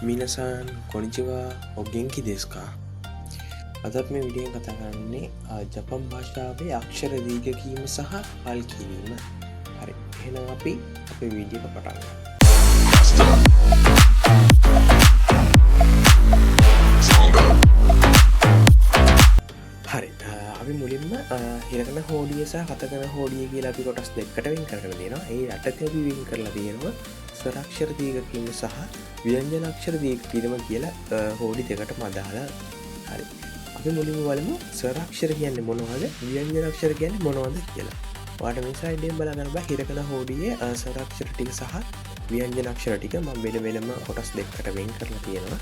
මිනසන් කොනිචිවා ඔගෙන්කි දෙස්කා අදත් මේ විඩියෙන් කතා කරන්නේ ජපන් භාෂාවේ අක්ෂර දීර්ඝ කීම සහ හල් කිරීම. හරි එහෙනම් අපි අපේ වීඩියෝ එක පටන් ගමු. හරි අපි මුලින්ම හිරකන හෝඩිය සහ කතකන හෝඩිය කියලා අපි කොටස් දෙකකට වෙන් කරලා තියෙනවා. ඒ යටතේ අපි වෙන් කරලා තියෙනවා ස්වරාක්ෂර දීර්ඝ කීම සහ ව්‍යංජන අක්ෂර දීර්ඝ කීම කියලා හෝඩි දෙකටම අදාළ. හරි අපි මුලින්ම බලමු ස්වරාක්ෂර කියන්නේ මොනවද ව්‍යංජන අක්ෂර කියන්නේ මොනවද කියලා. ඔයාලට මේ ස්ලයිඩ් එකෙන් බලා ගන්න බෑ හිරකන හෝඩියේ ස්වරාක්ෂර ටික සහ ව්‍යංජන අක්ෂර ටික මම වෙනම කොටස් දෙකකට වෙන් කරලා තියෙනවා.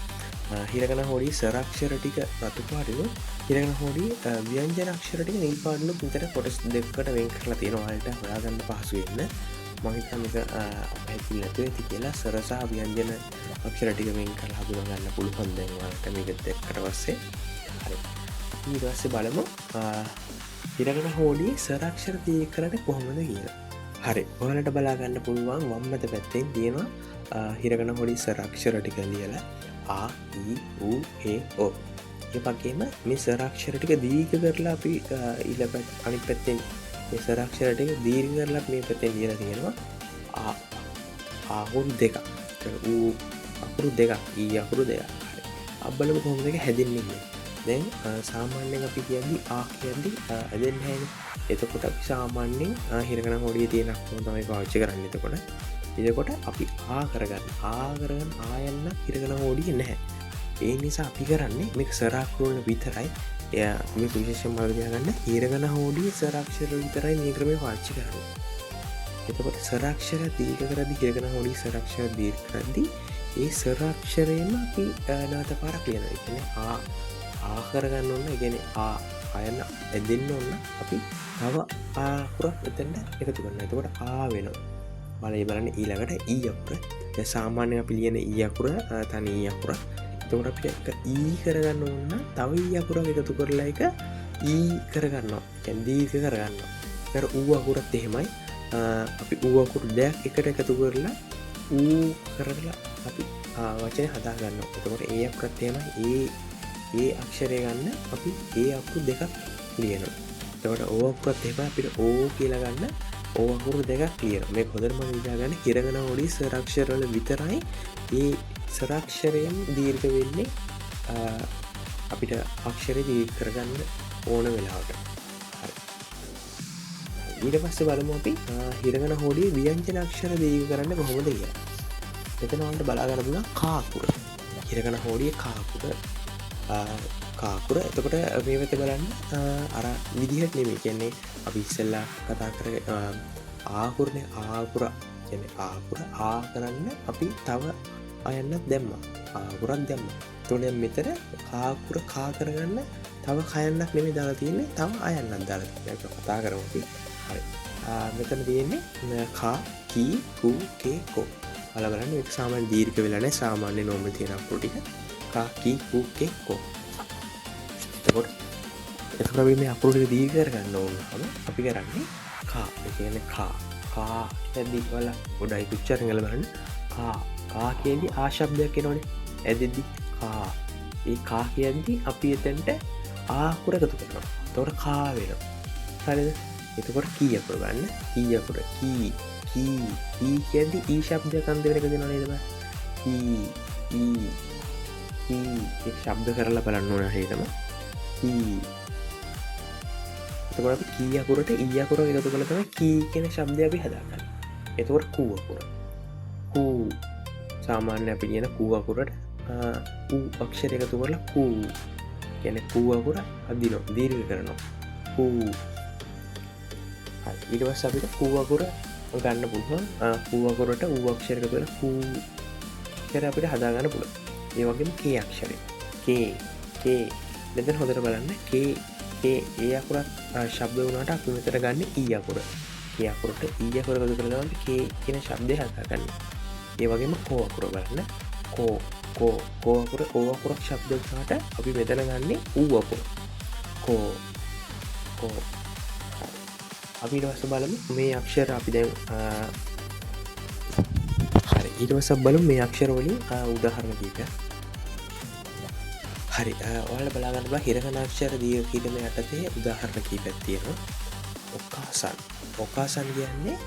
හිරකන හෝඩියේ ස්වරාක්ෂර ටික රතු පාටිලු හිරකන හෝඩියේ ව්‍යංජන අක්ෂර ටික නිල් පාටිලු විතර කොටස් දෙකකට වෙන් කරලා තියෙනවා. ඔයාලට හොයාගන්න පහසු වෙන්න මම හිතන්නේ අපහැදිලි නැතුව ඇති කියලා ස්වර සහ ව්‍යංජන අක්ෂර ටික වෙන් කරලා හඳුනා ගන්න පුළුවන් දැන් ඔයාලට මේක දෙකකට පස්සේ. හරි ඊට පස්සේ බලමු හිරකන හෝඩියේ ස්වරාක්ෂර දීර්ඝකරණ කොහොමද කියලා. හරි ඔයාලට බලා ගන්න පුළුවන් වම් මත පැත්තෙන් තියෙනවා හිරකන හෝඩියේ ස්වරාක්ෂර ටික ලියලා ආ ඊ ඌ ඒ ඕ. ඒ වගේම මේ ස්වරාක්ෂර ටික දීර්ඝ කරලා අපි ඊළඟ අනිත් පැත්තෙන් මේ ස්වරාක්ෂර ටික දීර්ඝ කරලා මේ පැත්තෙන් ලියලා තියෙනවා ආ අකුරු දෙකක්. ඌ අකුරු දෙකක් ඊ අකුරු දෙකක්. හරි අපි බලමු කොහොමද ඒක හැදෙන්නේ කියලා. දැන් සාමාන්‍යයෙන් අපි කියන්නේ ආ කියන්නේ ඇදෙන්නේ නැහැනේ. එතකොට අපි සාමාන්‍යයෙන් හිරකන හෝඩියේ තියෙන අක්කම තමයි පාවිච්චි කරන්නේ. එතකොට අපි ආ කරගන්න ආයන්න හිරකන හෝඩියේ නැහැ. ඒ නිසා අපි කරන්නේ මේක ස්වරාක්ෂර වල විතරයි. එයා මේක විශේෂයෙන්ම මතක තියාගන්න හිරකන හෝඩියේ ස්වරාක්ෂර විතරයි මේ ක්‍රමය පාවිච්චි කරන්නේ. එතකොට ස්වරාක්ෂර දීර්ඝ කරද්දී හිරකන හෝඩියේ ස්වරාක්ෂර දීර්ඝ කරද්දී ඒ ස්වරාක්ෂරයෙන්ම අපි නැවත පාරක් ලියනවා. ඒ කියන්නේ ආ කරගන්න ඕන. ඒ කියන්නේ ආයන්න ඇදෙන්න ඕන. අපි තව අකුරක් එතනට එකතු කරනවා. එතකොට ආ වෙනවා. බලන්න ඊළඟට ඊ අකුර. දැන් සාමාන්‍යයෙන් අපි ලියන ඊ අකුර තනි ඊ අකුර. එතකොට අපිට එක ඊ කරගන්න ඕන නම් තව ඊ අකුරක් එකතු කරලා එක ඊ කරගන්නවා. කියන්නේ දීර්ඝ කරගන්නවා. ඊට ඌ අකුරත් එහෙමයි. අපි ඌ අකුරු දෙකක් එකට එකතු කරලා ඌ කරලා අපි වචනේ හදා ගන්නවා. එතකොට ඒ අකුරත් එහෙමයි. ඒ අක්ෂරය ගන්න අපි ඒ අකුරු දෙකක් ලියනවා. එතකොට ඕ අකුරත් එහෙමයි අපිට ඕ කියලා ගන්න ඕ අකුරු දෙකක් ලියනවා. මේක හොඳටම හිතා ගන්න හිරකන හෝඩියේ ස්වරාක්ෂර වල විතරයි ඒ ස්වරාක්ෂරයෙන් දීර්ඝ වෙන්නේ අපිට අක්ෂරය දීර්ඝ කරගන්න ඕන වෙලාවට. හරි ඊට පස්සේ බලමු අපි හිරකන හෝඩියේ ව්‍යංජන අක්ෂර දීර්ඝ කරන්න කොහොමද කියලා. එතන වලට බලා ගන්න පුළුවන් කා අකුර. හිරකන හෝඩියේ කා අකුර එතකොට මේ වෙත බලන්න අර විදිහට නෙමෙයි. කියන්නේ අපි ඉස්සෙල්ලා කතා කරේ ආකුරනේ ආකුර කියන්නේ ආකුර ආ කරන්න අපි තව අයන්නක් දැම්මා. ආකුරක් දැම්මා. එතකොට මෙතන ආකුර කා කරගන්න තව කයන්නක් නෙමෙයි දාලා තියෙන්නේ. තව අයන්නක් දාලා තියෙනවා. ඒක කතා කරමු අපි. හරි. මෙතන තියෙන්නේ කා කී කු කේ කෝ. බලන්න මේක සාමාන්‍ය දීර්ඝ වෙලා නැහැ. සාමාන්‍ය නෝමල් තියෙන අකුරු ටික. කා කී කු කේ කෝ. එතකොට අපි මේ අකුරු ටික දීර්ඝ කරගන්න ඕන නම් අපි කරන්නේ කා. ඒ කියන්නේ කා කියද්දී වල පොඩයි උච්චාරණ කරලා බලන්න. කා කියන්නේ ආ ශබ්දයක් එනවනේ. ඇදෙද්දි කා. ඒ කා කියද්දී අපි එතනට ආ අකුර එකතු කරනවා. එතකොට කා වෙනවා. හරිද? එතකොට කී අකුර ගන්න. කී අකුර කී කියද්දී ඊ ශබ්දයක් අන්ත වෙන එක දෙනව නේද බං? ඊ එක් ශබ්ද කරලා බලන්න ඕන හරියටම. එතකොට අපි කී අකුරට ඊ අකුර එකතු කරලා තමයි කී කියන ශබ්දය අපි හදාගන්නේ. එතකොට කූ අකුර. කූ සාමාන්‍ය අපි කියන කූ අකුරට ඌ අක්ෂරය එකතු කරලා කූ කියන්නේ කූ අකුර අදිනවා දීර්ඝ කරනවා. කූ. හරි ඊට පස්සේ අපිට කූ අකුර ගන්න පුළුවන්. කූ අකුරට ඌ අක්ෂරය එකතු කරලා කූ කියලා අපිට හදා ගන්න පුළුවන්. ඒ වගේම කේ අක්ෂරය. කේ මෙතන හොඳට බලන්න ඒ අකුරත් ශබ්ද වුණාට අපි මෙතන ගන්න ඊ අකුර. ඒ අකුරට ඊ අකුර එකතු කරලා තමයි කේ කියන ශබ්දය හදාගන්නේ. ඒ වගේම කෝ අකුර බලන්න. කෝ අකුර ඕ අකුරක් ශබ්ද වුණාට අපි මෙතන ගන්න ඌ අකුර. කෝ. අපි ඊට පස්සේ බලමු මේ අක්ෂර අපි දැන් හරි ඊට පස්සේ බලමු මේ අක්ෂර වලින් උදාහරණ කීපයක්. හරි ඔයාලට බලා ගන්න බලා හිරකන අක්ෂර දීර්ඝ කීපෙම යටතේ උදාහරණ කීපයක් තියෙනවා. ඔකාසන්. ඔකාසන් කියන්නේ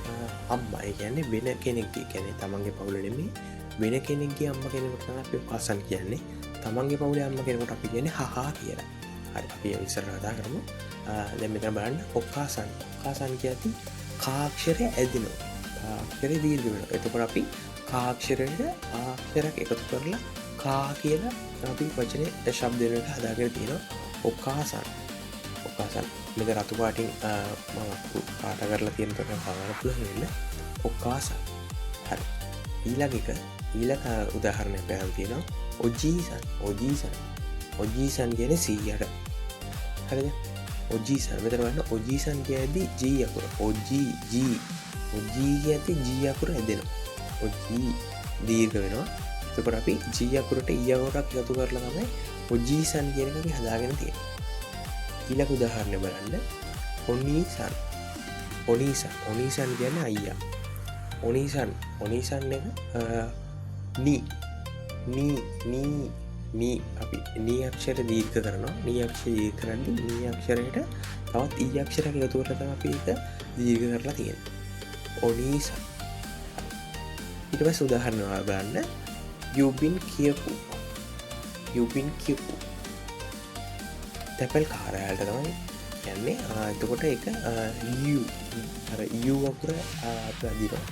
අම්මා. ඒ කියන්නේ වෙන කෙනෙක්ගේ කියන්නේ තමන්ගේ පවුල නෙමෙයි වෙන කෙනෙක්ගේ අම්මා කෙනෙකුට තමයි අපි ඔකාසන් කියන්නේ. තමන්ගේ පවුලේ අම්මා කෙනෙකුට අපි කියන්නේ හහා කියලා. හරි අපි ඉස්සරහට කතා කරමු. දැන් මෙතන බලන්න ඔකාසන්. ඔකාසන් කියති කා අක්ෂරය ඇදෙනවා. කා අක්ෂරය දීර්ඝ වෙනවා. එතකොට අපි කා අක්ෂරයට ආ අක්ෂරයක් එකතු කරලා කා කියලා අපි වචනේ ශබ්ද වලට හදාගෙන තියෙනවා. ඔකාසන්. ඔකාසන් මෙතන රතු පාටින් මම පාට කරලා තියෙන තරම් බලන්න පුළුවන් වෙන්න. ඔකාසන්. හරි. ඊළඟ උදාහරණයක් ගන්න තියෙනවා. ඔජීසන්. ඔජීසන්. ඔජීසන් කියන්නේ 100ට. හරිද? ඔජීසන් මෙතන බලන්න ඔජීසන් කියද්දී G අකුර. ඔජී G. ඔජී කියද්දී G අකුර ඇදෙනවා. ඔජී දීර්ඝ වෙනවා. එතකොට අපි G අකුරට E අකුරක් එකතු කරලා තමයි ඔජීසන් කියන එක අපි හදාගෙන තියෙන්නේ. ඊළඟ උදාහරණය බලන්න. ඔනීසන්. ඔනීසන්. ඔනීසන් කියන්නේ අයියා. ඔනීසන්. ඔනීසන් එක නී අපි නී අක්ෂර දීර්ඝ කරනවා. නී අක්ෂර දීර්ඝ කරද්දී නී අක්ෂරයට තවත් E අක්ෂරයක් එකතු කරලා තමයි අපි ඒක දීර්ඝ කරලා තියෙන්නේ. ඔනීසන්. ඊට පස්සේ උදාහරණ බලන්න. යුබින් කියපු. යුබින් කියපු. තැපල් කාර්යාලයට තමයි යන්නේ. එතකොට ඒක U අර U අකුර අදිනවා.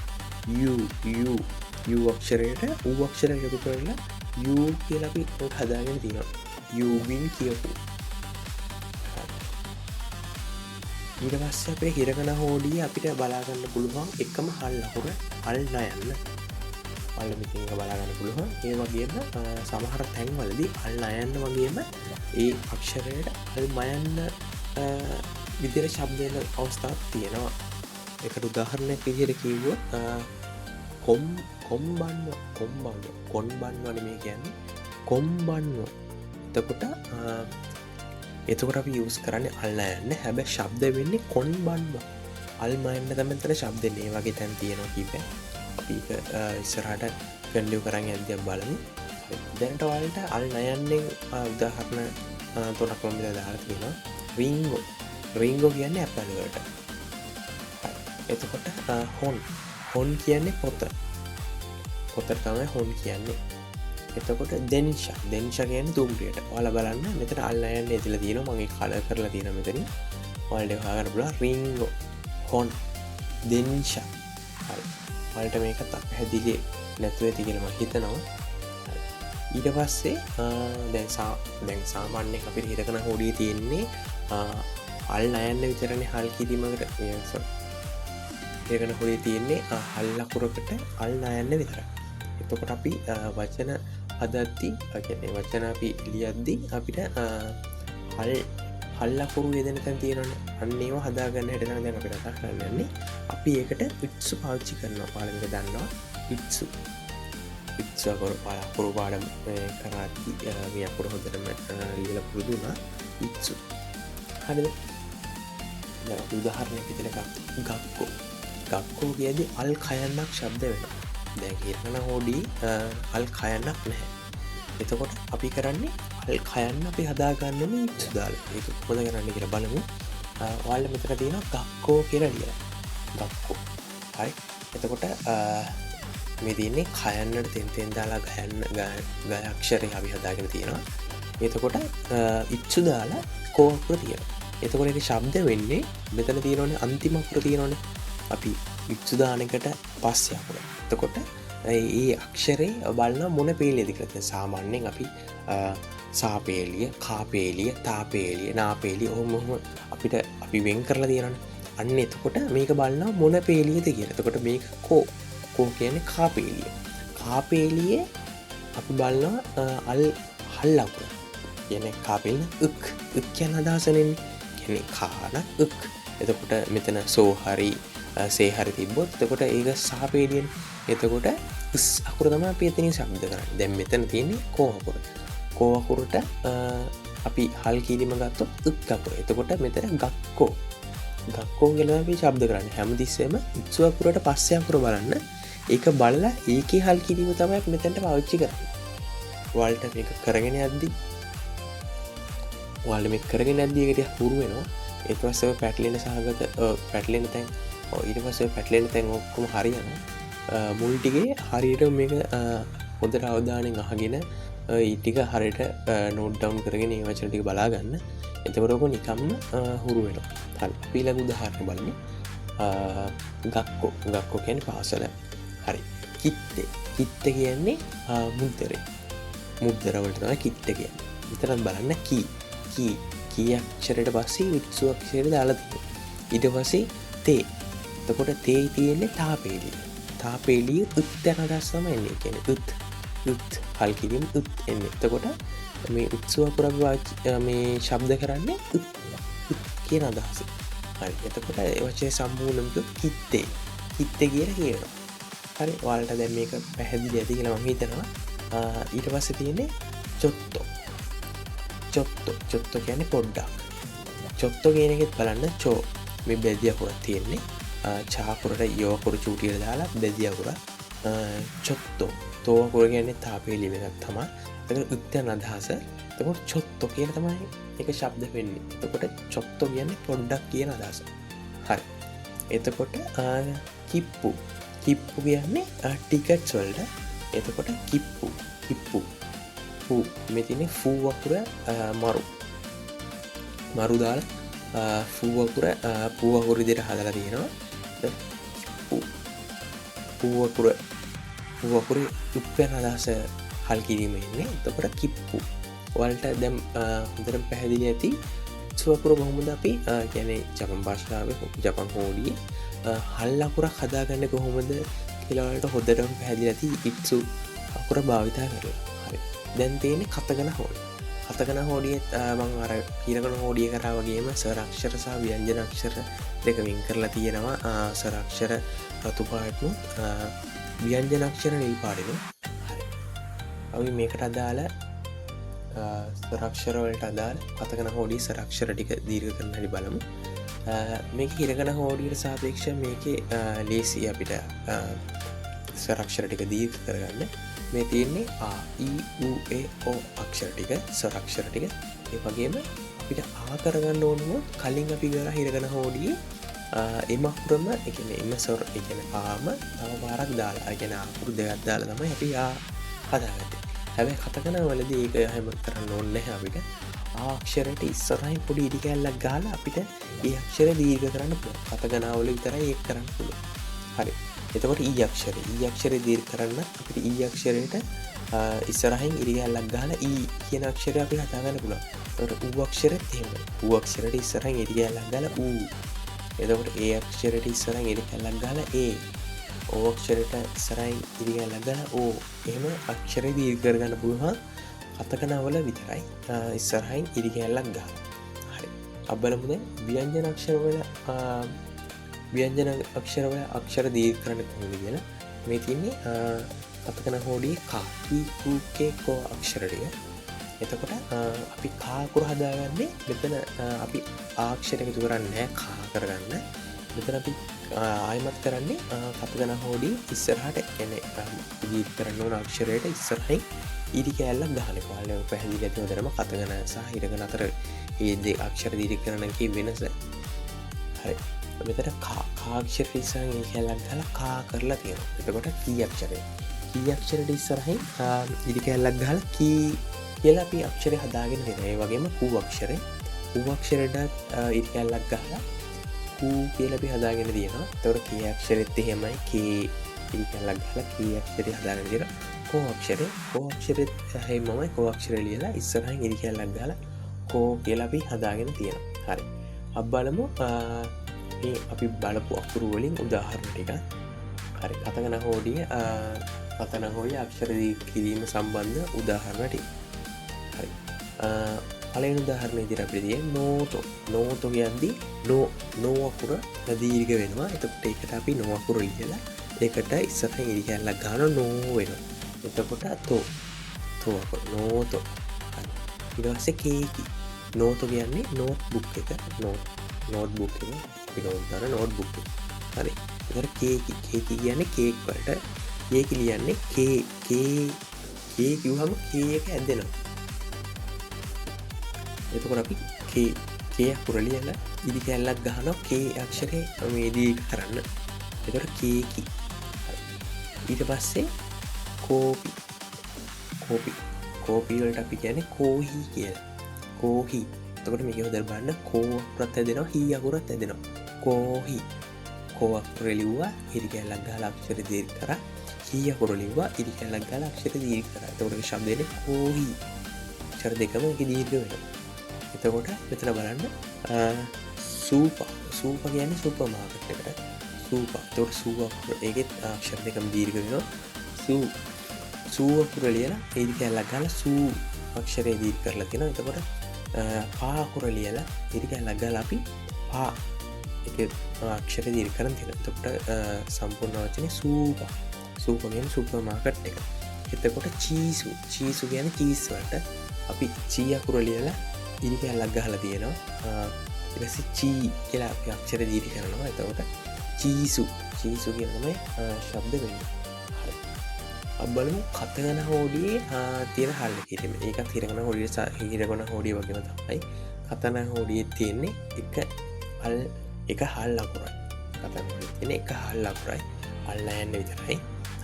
U අක්ෂරයට U අක්ෂරය එකතු කරලා U කියලා අපි ඒක හදාගෙන තියෙනවා. යුබින් කියපු. ඊට පස්සේ අපේ හිරකන හෝඩිය අපිට බලා ගන්න පුළුවන් එකම හල් අකුර හල් නයන්න. මෙතික බලාගන්න පුළුවන්. ඒ වගේම සමහර තැන්වලදී අල් අයන්න වගේම ඒ අක්ෂරයට අල් මයන්න විදිහට ශබ්දයන අවස්ථාවක් තියෙනවා. ඒකට උදාහරණයක් විදිහට කිව්වොත් කොම්බන්ව නෙමෙයි කියන්නේ කොම්බන්ව. එතකොට අපි යූස් කරන්නේ අල් අයන්න. හැබැයි ශබ්ද වෙන්නේ කොන්බන්ව. අල් මයන්න තමයි මෙතන ශබ්ද එන්නේ. ඒ වගේ තැන් තියෙනවා කීපයක්. අපි ඉස්සරහට කන්ඩියු කරන්න ඇදයක් බලමු. දැනට වලට අල් නයන්නෙන් උදාහරණ 3ක් මම දාලා තියෙනවා. රිංගෝ කියන්නේ ඇපල්වලට. එතකොට හොන් කියන්නේ පොත. පොතට තමයි හොන් කියන්නේ. එතකොට දෙන්ෂා කියන්නේ දුම්රියට. ඔයාලා බලන්න මෙතන අල් නයන්නේ ඇදලා තියෙනවා. මම ඒක කලර් කරලා තියෙනවා මෙතනින්. ඔයාලට හොයාගන්න පුළුවන් රිංගෝ හොන් දෙන්ෂා. හරි. වලට මේක පැහැදිලි නැතුව ඇති කියලා මම හිතනවා. ඊට පස්සේ දැන් සාමාන්‍යයෙන් අපිට හිරකන හොඩියේ තියෙන්නේ අල් නයන්න විතරනේ හල් කිරීමකට හිරකන හොඩියේ තියෙන්නේ හල් අකුරකට අල් නයන්න විතරයි. එතකොට අපි වචන හදද්දී කියන්නේ වචන අපි ලියද්දී අපිට හල් අකුරු යෙදෙන තැන් තියෙනවනේ. අන්න ඒවා හදාගන්න හැටි තමයි දැන් අපිට කතා කරන්න යන්නේ. අපි ඒකට ඉත්සු පාවිච්චි කරනවා. ඔයාලා මේක දන්නවා. ඉත්සු අකුරු පාඩම් කරද්දී මේ අකුරු හොඳටම ලියලා පුරුදු වුණා. ඉත්සු. හරිද? දැන් උදාහරණයක් විදිහට ගක්කෝ කියද්දී අල් කයන්නක් ශබ්ද වෙනවා. දැන් හිරකන හොඩි අල් කයන්නක් නැහැ. එතකොට අපි කරන්නේ අල් කයන්න අපි හදාගන්න ඕනේ ඉත්සු දාලා. ඒක කොහොමද කරන්නේ කියලා බලමු. ඔයාලා මෙතන තියෙනවා ගක්කෝ කියලා ලියලා. ගක්කෝ. හරි. එතකොට මේ තියෙන්නේ කයන්නට තෙන් දාලා ගය අක්ෂරය අපි හදාගෙන තියෙනවා. එතකොට ඉත්සු දාලා කෝ අකුර තියෙනවා. එතකොට ඒක ශබ්ද වෙන්නේ මෙතන තියෙනවනේ අන්තිම අකුර තියෙනවනේ. අපි ඉත්සු දාන එකට පස්සේ අකුර. එතකොට ඒ අක්ෂරේ බලන මොන පේලියද කියලා. සාමාන්‍යයෙන් අපි සාපේලිය, කාපේලිය, තාපේලිය, නාපේලිය ඔහොම අපිට අපි වෙන් කරලා තියෙනවනේ. අන්න එතකොට මේක බලනවා මොන පේලියද කියලා. එතකොට මේක කෝ කියන්නේ කාපේලිය. කාපේලියේ අපි බලනවා අල් හල් අකුර. කියන්නේ කාපේලිය උක් කියන අදහසනේ. කියන්නේ කාන උක්. එතකොට මෙතන සෝ හරි සේ හරි තිබ්බොත් එතකොට ඒක සාපේලියනේ. එතකොට උස් අකුර තමයි අපි එතනින් ශබ්ද කරන්නේ. දැන් මෙතන තියෙන්නේ කෝ අකුර. කෝ අකුරට අපි හල් කීලිම ගත්තොත් උක් අකුර. එතකොට මෙතන ගක්කෝ කියලා අපි ශබ්ද කරන්නේ. හැමතිස්සෙම ඉත්සු අකුරට පස්සේ අකුර බලන්න. ඒක බලලා ඒකේ හල් කිරීම තමයි මෙතැන්ට පාවිච්චි කරන්නේ. ඔයාලට මේක කරගෙන යද්දී ඔයාලා මේක කරගෙන යද්දී ඒකට හුරු වෙනවා. ඊට පස්සේ ඔය පැටලෙන සහගත පැටලෙන තැන් ඊට පස්සේ පැටලෙන තැන් ඔක්කොම හරියනවා. මුල් ටිකේ හරියට මේක හොඳට අවධානයෙන් අහගෙන ඒ ටික හරියට නෝට් ඩවුන් කරගෙන ඒ වචන ටික බලා ගන්න. එතකොට ඔක නිකම්ම හුරු වෙනවා. හරි. ඊළඟ උදාහරණ බලමු. ගක්කෝ කියන්නේ පාසල. හරි. කිත්ත කියන්නේ මුද්දරේ. මුද්දර වලට තමයි කිත්ත කියන්නේ. විතරක් බලන්න කී අක්ෂරයට පස්සේ විත්සු අක්ෂරයට දාලා තියෙනවා. ඊට පස්සේ තේ. එතකොට තේ තියෙන්නේ තාපේලිය. තාපේලිය උත් යන අදහස තමයි එන්නේ. කියන්නේ උත් හල් කිරීම උත් එන්නේ. එතකොට මේ උත්සව පුරා මේ ශබ්ද කරන්නේ උත් කියන අදහස. හරි. එතකොට ඒ වචනේ සම්පූර්ණම කිත්තේ කියලා කියනවා. හරි. ඔයාලට දැන් මේක පැහැදිලි ඇති කියලා මම හිතනවා. ඊට පස්සේ තියෙන්නේ චොත්තෝ කියන්නේ පොඩ්ඩක්. චොත්තෝ කියන එකෙත් බලන්න චෝ මේ බෙදිය අකුරක් තියෙන්නේ. චාකුරට යෝ අකුර චූටියට දාලා බෙදිය අකුර. චොත්තෝ තෝ අකුර කියන්නේ තාපේලිය එකක් තමයි. එතකොට උත් යන අදහස. එතකොට චොත්තෝ කියන තමයි ඒක ශබ්ද වෙන්නේ. එතකොට චොත්තෝ කියන්නේ පොඩ්ඩක් කියන අදහස. හරි. එතකොට කිප්පු කියන්නේ ටිකට්ස් වලට. එතකොට කිප්පු ෆූ මේ තියෙන්නේ ෆූ අකුර මරු දාලා ෆූ අකුර පූ අකුර විදිහට හදලා තියෙනවා. පූ අකුරේ උප්පයන අදහස හල් කිරීම ඉන්නේ. එතකොට කිප්පු. ඔයාලට දැන් හොඳට පැහැදිලි ඇති ඉත්සු අකුර කොහොමද අපි කියන්නේ ජපන් භාෂාවේ ජපන් හෝඩියේ හල් අකුරක් හදාගන්නේ කොහොමද කියලා වලට හොඳටම පැහැදිලි ඇති ඉත්සු අකුර භාවිතා කරලා. හරි. දැන් තියෙන්නේ කතගන හෝඩිය. කතගන හෝඩියේ මම අර හිරගන හෝඩිය කරා වගේම ස්වර අක්ෂර සහ ව්‍යංජන අක්ෂර දෙක වෙන් කරලා තියෙනවා. ස්වර අක්ෂර රතු පාටුත් ව්‍යංජන අක්ෂර නිල් පාටිනු. හරි. අපි මේකට අදාළ ස්වර අක්ෂර වලට අදාළ කතගන හෝඩිය ස්වර අක්ෂර ටික දීර්ඝ කරන හැටි බලමු. මේක හිරගන හෝඩියට සාපේක්ෂව මේකේ ලේසි අපිට ස්වර අක්ෂර ටික දීර්ඝ කරගන්න. මේ තියෙන්නේ ආ ඊ ඌ ඒ ඕ අක්ෂර ටික ස්වර අක්ෂර ටික. ඒ වගේම අපිට ආ කරගන්න ඕන වුණොත් කලින් අපි කරා හිරගන හෝඩියේ එම අකුරම ඒ කියන්නේ එම ස්වර ඒ කියන්නේ ආම තව පාරක් දාලා ඒ කියන්නේ අකුරු දෙකක් දාලා තමයි අපි ආ හදාගත්තේ. හැබැයි කතගන වලදී ඒක එහෙම කරන්න ඕනේ නැහැ අපිට. ආ අක්ෂරයට ඉස්සරහින් පොඩි ඉදි කැල්ලක් ගහලා අපිට ඒ අක්ෂරය දීර්ඝ කරන්න පුළුවන්. කතගන වල විතරයි ඒක කරන්න පුළුවන්. හරි. එතකොට ඊ අක්ෂරය දීර්ඝ කරන්න අපිට ඊ අක්ෂරයට ඉස්සරහින් ඉරි කැල්ලක් ගහලා ඊ කියන අක්ෂරය අපිට හදාගන්න පුළුවන්. එතකොට ඌ අක්ෂරෙත් එහෙමයි. ඌ අක්ෂරයට ඉස්සරහින් ඉරි කැල්ලක් ගහලා ඌ. එතකොට ඒ අක්ෂරයට ඉස්සරහින් ඉරි කැල්ලක් ගහලා ඒ. ඕ අක්ෂරයට ඉස්සරහින් ඉරි කැල්ලක් ගහලා ඕ. එහෙම අක්ෂරය දීර්ඝ කරගන්න පුළුවන්. කතගන වල විතරයි ඉස්සරහින් ඉරි කැල්ලක් ගහලා. හරි. අබලමු දැන් ව්‍යංජන අක්ෂර වල අක්ෂර දීර්ඝ කරන්න කොහොමද කියලා. මේ තියෙන්නේ කතගන හෝඩියේ කා කී කූ කේ කෝ අක්ෂර ටික. එතකොට අපි කා අකුර හදාගන්නේ මෙතන අපි ආක්ෂරයක එකතු කරන්නේ නැහැ කා කරගන්න. මෙතන අපි ආයමත් කරන්නේ කතගන හෝඩියේ ඉස්සරහට කියන්නේ දීර්ඝ කරන්න ඕන අක්ෂරයට ඉස්සරහින් ඉරි කැල්ලක් ගහන එක. ඔයාලා පැහැදිලි ඇති හොඳටම කතගන සහ හිරගන අතර මේ දෙක අක්ෂර දීර්ඝ කරන එකේ වෙනස. හරි. මෙතන කාක්ෂර ඉස්සරහින් ඒ කැල්ලක් ගහලා කා කරලා තියෙනවා. එතකොට කී අක්ෂරයට ඉස්සරහින් ඉරි කැල්ලක් ගහලා කී කියලා අපි අක්ෂරය හදාගෙන තියෙනවා. ඒ වගේම කූ අක්ෂරයට ඉරි කැල්ලක් ගහලා කූ කියලා අපි හදාගෙන තියෙනවා. එතකොට කී අක්ෂරෙත් එහෙමයි කී ඉරි කැල්ලක් ගහලා කී අක්ෂරය හදාගෙන තියෙනවා. කෝ අක්ෂරෙත් හැමමයි කෝ අක්ෂරය ලියලා ඉස්සරහින් ඉරි කැල්ලක් ගහලා කෝ කියලා අපි හදාගෙන තියෙනවා. හරි. අපි බලමු මේ අපි බලපු අකුරු වලින් උදාහරණ ටිකක්. හරි. කතගන හෝඩිය අක්ෂර දීර්ඝ කිරීම සම්බන්ධ උදාහරණ ටික. හරි. පළවෙනි උදාහරණය විදිහට අපිට තියෙන්නේ නෝතෝ කියද්දී නෝ අකුර දීර්ඝ වෙනවා. එතකොට ඒකට අපි නෝ අකුර ලියලා ඒකට ඉස්සරහින් ඉරි කැල්ලක් ගන්නවා නෝ වෙනවා. එතකොට තෝ අකුර නෝතෝ. හරි. ඊට පස්සේ කේකි නෝතෝ කියන්නේ නෝට්බුක් එක. නෝට්බුක් එක අපි නෝට් දාන නෝට්බුක් එක. හරි. එතකොට කේකි කියන්නේ කේක් වලට කේකි ලියන්නේ කේ කිව්වම කේ එක ඇදෙනවා. එතකොට අපි කේ අකුර ලියලා ඉදි කැල්ලක් ගහනවා කේ අක්ෂරේ මේ දීර්ඝ කරන්න. එතකොට කේකි. ඊට පස්සේ කෝපි වලට අපි කියන්නේ කෝහි කියලා. කෝහි. එතකොට මේක හොදලා බලන්න කෝ අකුරත් ඇදෙනවා හි අකුරත් ඇදෙනවා. කෝහි. කෝ අකුර ලිව්වා ඉදි කැල්ලක් ගහලා අක්ෂර දීර්ඝ කරා. හි අකුර ලිව්වා ඉදි කැල්ලක් ගහලා අක්ෂර දීර්ඝ කරා. එතකොට මේ ශබ්දෙන්නේ කෝහි. අක්ෂර දෙකම ඒක දීර්ඝ වෙනවා. එතකොට මෙතන බලන්න සූප කියන්නේ සුපර් මාකට් එකට සූපා. එතකොට සූ අකුර ඒකෙත් අක්ෂර දෙකම දීර්ඝ වෙනවා. සූ අකුර ලියලා ඉදි කැල්ලක් ගහලා සූ අක්ෂරය දීර්ඝ කරලා තියෙනවා. එතකොට පා අකුර ලියලා ඉදි කැල්ලක් ගහලා අපි පා ඒක අක්ෂර දීර්ඝ කරන් තියෙනවා. එතකොට සම්පූර්ණ වචනේ සූපා. සූපා කියන්නේ සුපර් මාකට් එක. එතකොට චීසු කියන්නේ චීස් වලට අපි චී අකුර ලියලා ඉදි කැල්ලක් ගහලා තියෙනවා. ඊට පස්සේ චී කියලා අපි අක්ෂර දීර්ඝ කරනවා. එතකොට චීසු කියන තමයි ශබ්ද වෙන්නේ. හරි. අපි බලමු කතගන හෝඩියේ තියෙන හල්ල කීරීම. ඒකත් හිරගන හෝඩිය වගේම තමයි. කතන හෝඩියේ තියෙන්නේ එක හල් අකුරයි. කතන හෝඩියේ තියෙන එක හල් අකුරයි. අල්ලා යන්නේ විතරයි.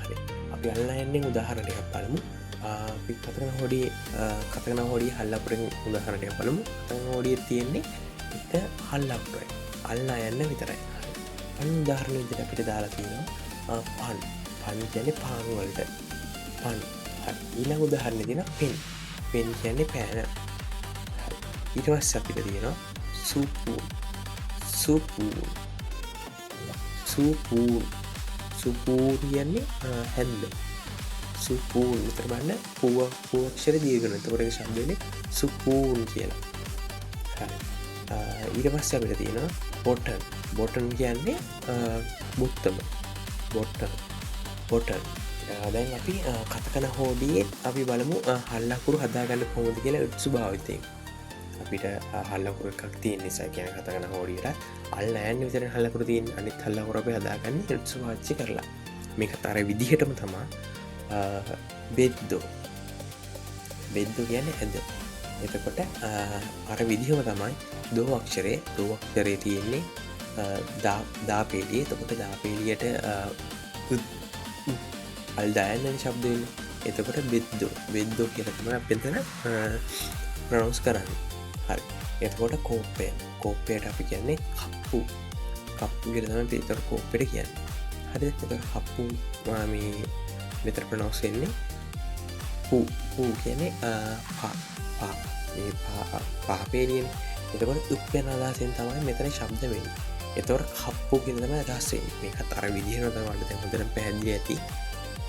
හරි. අපි අල්ලා යන්නේ උදාහරණයක් බලමු. අපි කතන හෝඩියේ හල් අකුරෙන් උදාහරණයක් බලමු. කතන හෝඩියේ තියෙන්නේ එක හල් අකුරයි. අල්ලා යන්න විතරයි. උදාහරණ විදිහට අපිට දාලා තියෙනවා පන් කියන්නේ පාන් වලට පන්. හරි. ඊළඟ උදාහරණේ තියෙනවා පෙන් කියන්නේ පෑන. හරි. ඊට පස්සේ අපිට තියෙනවා සූපූන් කියන්නේ හැන්ද. සූපූන් විතර බලන්න පූ අක්ෂර දීර්ඝ වෙනවා. එතකොට ඒක ශබ්ද වෙන්නේ සූපූන් කියලා. හරි. ඊට පස්සේ අපිට තියෙනවා බොටන් කියන්නේ බුත්තම. බොටන්. දැන් අපි කතකන හෝඩියේ අපි බලමු හල් අකුරු හදාගන්න කොහොමද කියලා උත්සු භාවිතයෙන්. අපිට හල් අකුරු එකක් තියෙන නිසා කියන්නේ කතකන හෝඩියට අල්ලා යන්නේ විතරයි හල් අකුරු තියෙන්නේ. අනිත් හල් අකුරු අපි හදාගන්නේ උත්සු පාවිච්චි කරලා. මේකත් අර විදිහටම තමයි බෙද්දෝ කියන්නේ ඇද. එතකොට අර විදිහම තමයි දෝ අක්ෂරේ තියෙන්නේ දාපේලිය. එතකොට දාපේලියට අල්දායන්න ශබ්ද වෙන්නේ. එතකොට බෙද්දෝ කියලා තමයි අපි එතන ප්‍රොනවුන්ස් කරන්නේ. හරි. එතකොට කෝප්පයට අපි කියන්නේ කප්පු කියලා තමයි අපි ඒතර කෝප්පෙට කියන්නේ. හරිද? එතකොට කප්පු මේ මෙතන ප්‍රොනවුන්ස් වෙන්නේ පූ කියන්නේ පාපේලියෙන්. එතකොට උප්පයන අදහසෙන් තමයි මෙතන ශබ්ද වෙන්නේ. එතකොට කප්පු කියලා තමයි අදහස් වෙන්නේ. මේකත් අර විදිහට තමයි වලට දැන් හොඳට පැහැදිලි ඇති.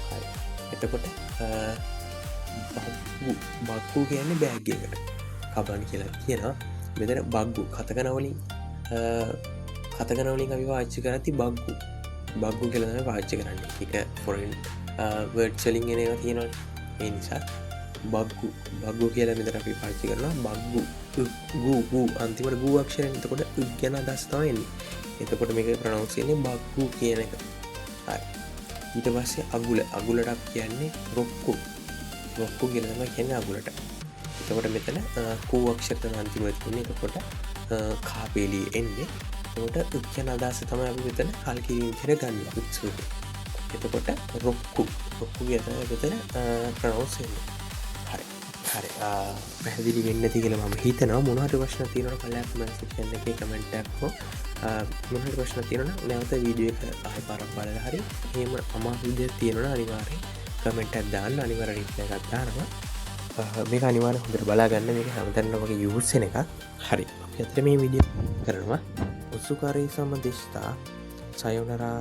හරි. එතකොට බග්ගු කියන්නේ බෑග් එකකට කබන් කියලා කියනවා. මෙතන බග්ගු කතගන වලින් අපි පාවිච්චි කරද්දී බග්ගු කියලා තමයි පාවිච්චි කරන්නේ. ඒක ෆොරින් වර්ඩ්ස් වලින් එන ඒවා තියෙනවා. ඒ නිසා බග්ගු කියලා මෙතන අපි පාවිච්චි කරනවා. බග්ගු ගු අන්තිමට ගු අක්ෂරයෙන්. එතකොට ගැන අදහස් තමයි එන්නේ. එතකොට මේක ප්‍රොනවුන්ස් වෙන්නේ බග්ගු කියන එක. හරි. ඊට පස්සේ අගුලට අපි කියන්නේ රොක්කු කියලා තමයි කියන්නේ අගුලට. එතකොට මෙතන කෝ අක්ෂර තමයි අන්තිමට තියෙන්නේ. එතකොට කාපේලිය එන්නේ. එතකොට උච්චන අදහස තමයි අපි මෙතන හල් කිරීම විදිහට ගන්න උත්සුක. එතකොට රොක්කු කියන මෙතන ප්‍රොනවුන්ස් වෙන්නේ. හරි. පැහැදිලි වෙන්නේ නැති කියලා මම හිතනවා. මොන හරි ප්‍රශ්න තියෙනවනම් කලයක් කමෙන්ට් සෙක්ෂන් එකේ කමෙන්ට් එකක් හෝ මොන හරි ප්‍රශ්න තියෙනවනම් නැවත වීඩියෝ එක ආයෙ පාරක් බලලා හරි එහෙම අමාරු විදියක් තියෙනවනම් අනිවාර්යෙන් කමෙන්ට් එකක් දාන්න. අනිවාර්යෙන් රිප්ලයි එකක් දානවා. මේක අනිවාර්යෙන් හොඳට බලා ගන්න. මේක හැමතැනම වගේ යූස් වෙන එකක්. හරි. අපි අද මේ වීඩියෝ කරනවා උසුකාරී සමදිස්ථා සයෝනරා